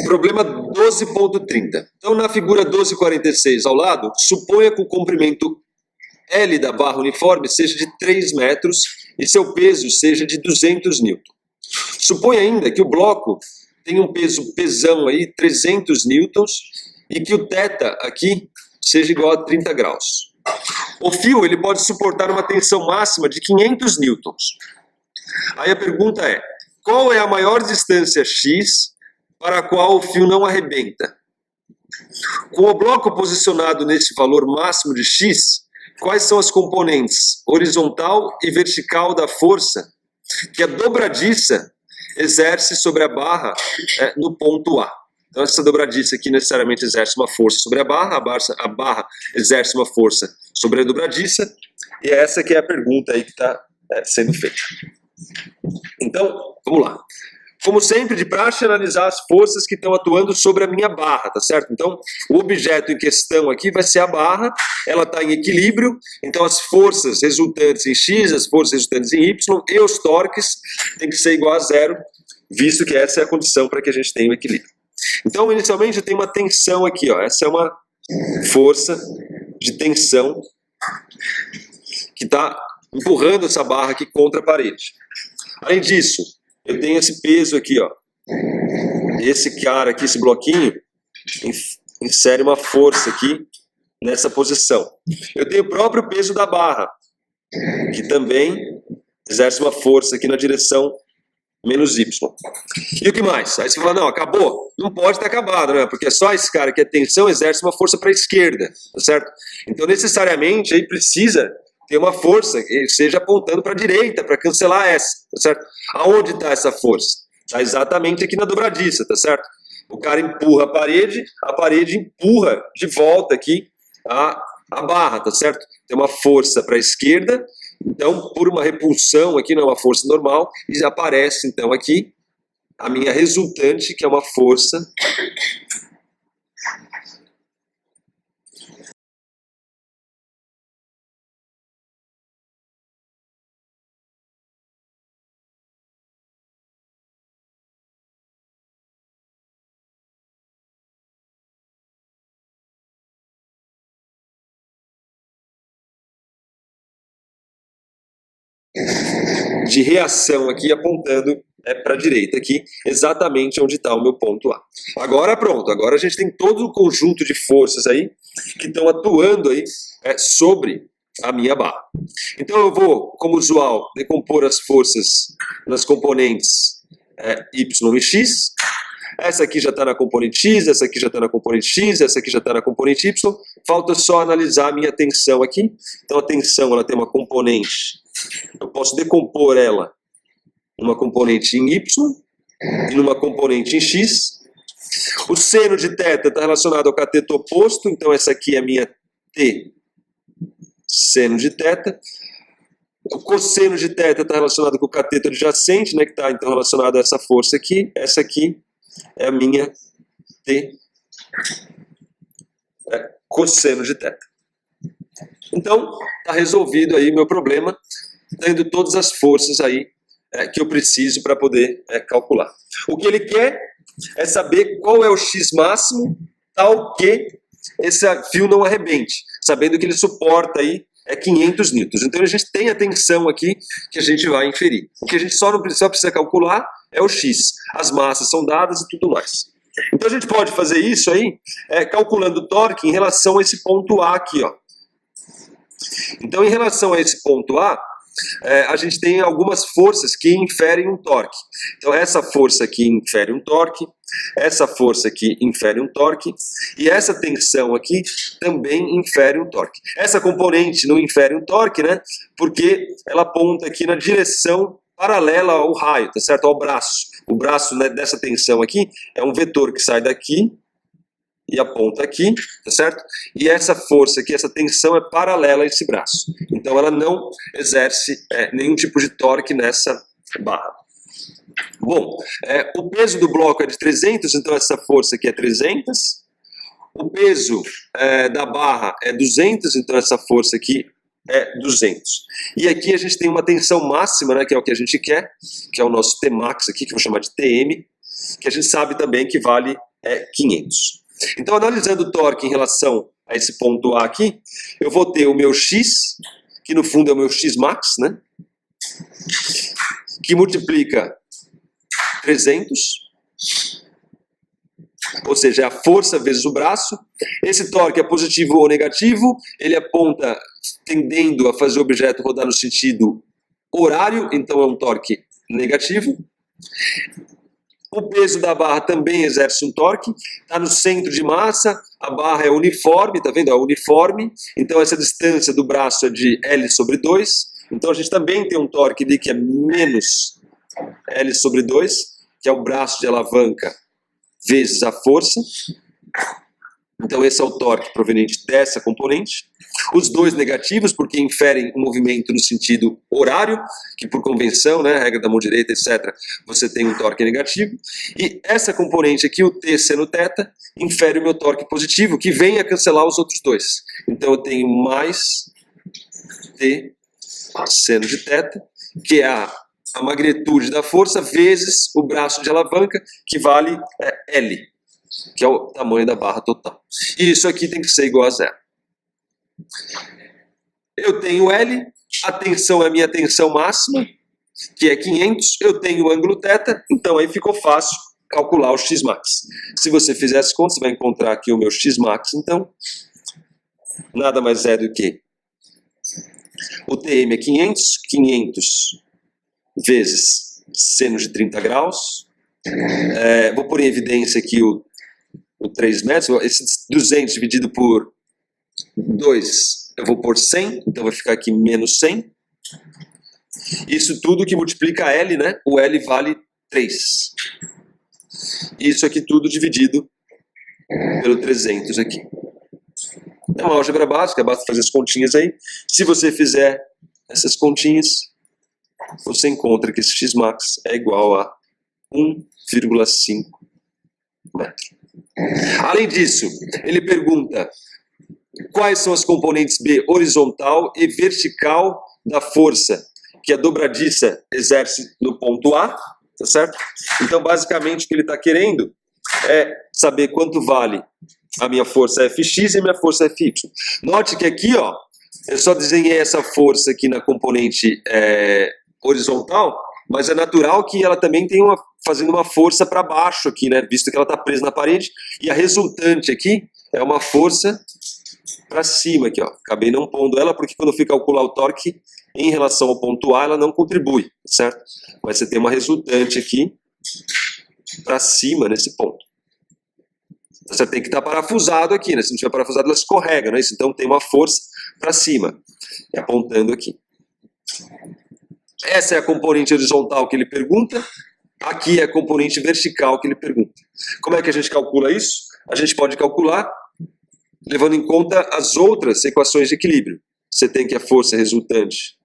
Problema 12.30. Então, na figura 12.46 ao lado, suponha que o comprimento L da barra uniforme seja de 3 metros e seu peso seja de 200 N. Suponha ainda que o bloco tem um pesão aí, 300 newtons, e que o θ aqui seja igual a 30 graus. O fio ele pode suportar uma tensão máxima de 500 newtons. Aí a pergunta é, qual é a maior distância x para a qual o fio não arrebenta? Com o bloco posicionado nesse valor máximo de x, quais são as componentes horizontal e vertical da força que a dobradiça exerce sobre a barra no ponto A? Então essa dobradiça aqui necessariamente exerce uma força sobre a barra exerce uma força sobre a dobradiça, e essa que é a pergunta aí que está sendo feita. Então, vamos lá. Como sempre, de praxe, analisar as forças que estão atuando sobre a minha barra, tá certo? Então, o objeto em questão aqui vai ser a barra, ela está em equilíbrio, então as forças resultantes em x, as forças resultantes em y e os torques têm que ser igual a zero, visto que essa é a condição para que a gente tenha o equilíbrio. Então, inicialmente, eu tenho uma tensão aqui, ó. Essa é uma força de tensão que está empurrando essa barra aqui contra a parede. Além disso, eu tenho esse peso aqui, ó. Esse cara aqui, esse bloquinho, insere uma força aqui nessa posição. Eu tenho o próprio peso da barra, que também exerce uma força aqui na direção menos y. E o que mais? Aí você fala, não, acabou. Não pode ter acabado, né? Porque só esse cara que é tensão exerce uma força para a esquerda, tá certo? Então, necessariamente, aí precisa ter uma força que seja apontando para a direita, para cancelar essa, tá certo? Aonde está essa força? Está exatamente aqui na dobradiça, tá certo? O cara empurra a parede empurra de volta aqui a barra, tá certo? Tem uma força para a esquerda, então por uma repulsão aqui, não é uma força normal, e aparece então aqui a minha resultante, que é uma força de reação aqui apontando para a direita aqui, exatamente onde está o meu ponto A. Agora pronto, agora a gente tem todo o conjunto de forças aí que estão atuando aí sobre a minha barra. Então eu vou, como usual, decompor as forças nas componentes y e x. Essa aqui já está na componente x, essa aqui já está na componente x, essa aqui já está na componente y. Falta só analisar a minha tensão aqui. Então a tensão ela tem uma componente, eu posso decompor ela numa componente em y e numa componente em x. O seno de θ está relacionado ao cateto oposto, então essa aqui é a minha t seno de θ. O cosseno de θ está relacionado com o cateto adjacente, né, que está então relacionado a essa força aqui. Essa aqui é a minha t cosseno de θ. Então, está resolvido aí meu problema, tendo todas as forças aí que eu preciso para poder calcular. O que ele quer é saber qual é o x máximo, tal que esse fio não arrebente, sabendo que ele suporta aí 500 newtons. Então a gente tem a tensão aqui que a gente vai inferir. O que a gente só precisa calcular é o x. As massas são dadas e tudo mais. Então a gente pode fazer isso aí calculando o torque em relação a esse ponto A aqui, ó. Então, em relação a esse ponto A, a gente tem algumas forças que inferem um torque. Então, essa força aqui infere um torque, essa força aqui infere um torque, e essa tensão aqui também infere um torque. Essa componente não infere um torque, né? Porque ela aponta aqui na direção paralela ao raio, tá certo? Ao braço. O braço, né, dessa tensão aqui é um vetor que sai daqui e aponta aqui, tá certo? E essa força aqui, essa tensão é paralela a esse braço. Então ela não exerce nenhum tipo de torque nessa barra. Bom, o peso do bloco é de 300, então essa força aqui é 300. O peso da barra é 200, então essa força aqui é 200. E aqui a gente tem uma tensão máxima, né, que é o que a gente quer, que é o nosso Tmax aqui, que eu vou chamar de Tm. que a gente sabe também que vale 500. Então, analisando o torque em relação a esse ponto A aqui, eu vou ter o meu X, que no fundo é o meu X max, né? Que multiplica 300, ou seja, é a força vezes o braço. Esse torque é positivo ou negativo, ele aponta tendendo a fazer o objeto rodar no sentido horário, então é um torque negativo. O peso da barra também exerce um torque, está no centro de massa, a barra é uniforme, tá vendo? É uniforme, então essa distância do braço é de L sobre 2, então a gente também tem um torque ali que é menos L sobre 2, que é o braço de alavanca vezes a força. Então esse é o torque proveniente dessa componente. Os dois negativos, porque inferem um movimento no sentido horário, que por convenção, né, regra da mão direita, etc., você tem um torque negativo. E essa componente aqui, o T seno θ, infere o meu torque positivo, que vem a cancelar os outros dois. Então eu tenho mais T seno de θ, que é a magnitude da força vezes o braço de alavanca, que vale L, que é o tamanho da barra total. E isso aqui tem que ser igual a 0. Eu tenho L, a tensão é a minha tensão máxima, que é 500, eu tenho o ângulo θ, então aí ficou fácil calcular o Xmax. Se você fizer as contas, você vai encontrar aqui o meu Xmax, então, nada mais é do que o TM é 500, 500 vezes seno de 30 graus, vou pôr em evidência aqui o 3 metros, esse 200 dividido por 2, eu vou pôr 100, então vai ficar aqui menos 100. Isso tudo que multiplica L, né? O L vale 3. Isso aqui tudo dividido pelo 300 aqui. É uma álgebra básica, basta fazer as continhas aí. Se você fizer essas continhas, você encontra que esse Xmax é igual a 1,5 metro. Além disso, ele pergunta quais são as componentes B horizontal e vertical da força que a dobradiça exerce no ponto A, tá certo? Então, basicamente, o que ele está querendo é saber quanto vale a minha força Fx e a minha força Fy. Note que aqui, ó, eu só desenhei essa força aqui na componente horizontal, mas é natural que ela também tenha fazendo uma força para baixo aqui, né? Visto que ela está presa na parede, e a resultante aqui é uma força para cima aqui, ó. Acabei não pondo ela porque quando eu fui calcular o torque em relação ao ponto A, ela não contribui, certo? Mas você tem uma resultante aqui para cima nesse ponto. Então, você tem que estar parafusado aqui, né? Se não tiver parafusado, ela escorrega, não é isso? Então tem uma força para cima, apontando aqui. Essa é a componente horizontal que ele pergunta. Aqui é a componente vertical que ele pergunta. Como é que a gente calcula isso? A gente pode calcular levando em conta as outras equações de equilíbrio. Você tem que a força resultante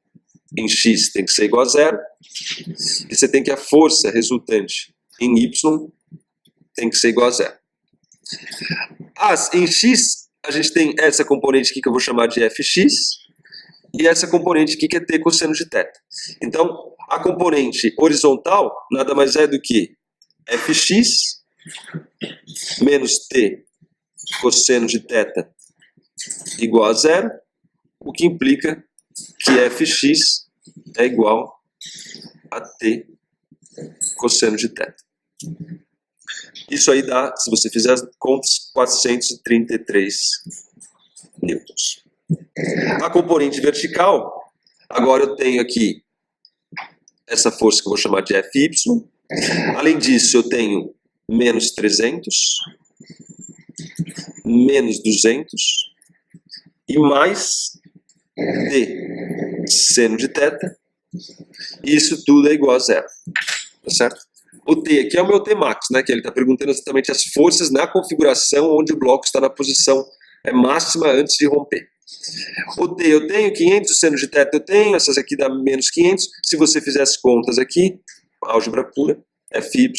em x tem que ser igual a 0. E você tem que a força resultante em y tem que ser igual a 0. Em x, a gente tem essa componente aqui que eu vou chamar de fx. E essa componente aqui que é t cosseno de θ. Então, a componente horizontal nada mais é do que fx menos t cosseno de θ igual a 0, o que implica que fx é igual a t cosseno de θ. Isso aí dá, se você fizer as contas, 433 newtons. A componente vertical, agora eu tenho aqui essa força que eu vou chamar de Fy. Além disso, eu tenho menos 300, menos 200 e mais t seno de θ. Isso tudo é igual a 0. Tá certo? O t aqui é o meu t max, né? Que ele está perguntando exatamente as forças na configuração onde o bloco está na posição máxima antes de romper. O t eu tenho 500, o seno de θ eu tenho, essas aqui dá menos 500. Se você fizer as contas aqui, álgebra pura, Fy,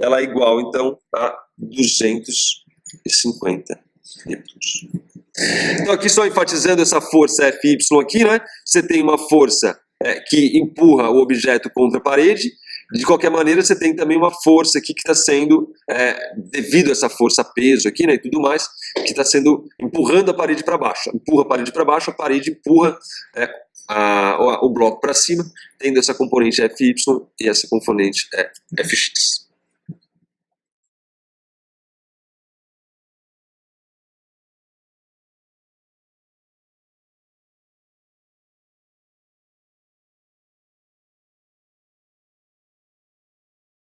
ela é igual então a 250 newtons. Então aqui só enfatizando essa força Fy aqui, né? Você tem uma força que empurra o objeto contra a parede, De qualquer maneira, você tem também uma força aqui que está sendo, devido a essa força peso aqui, né, e tudo mais, que está sendo empurrando a parede para baixo. Empurra a parede para baixo, a parede empurra o bloco para cima, tendo essa componente FY e essa componente FX.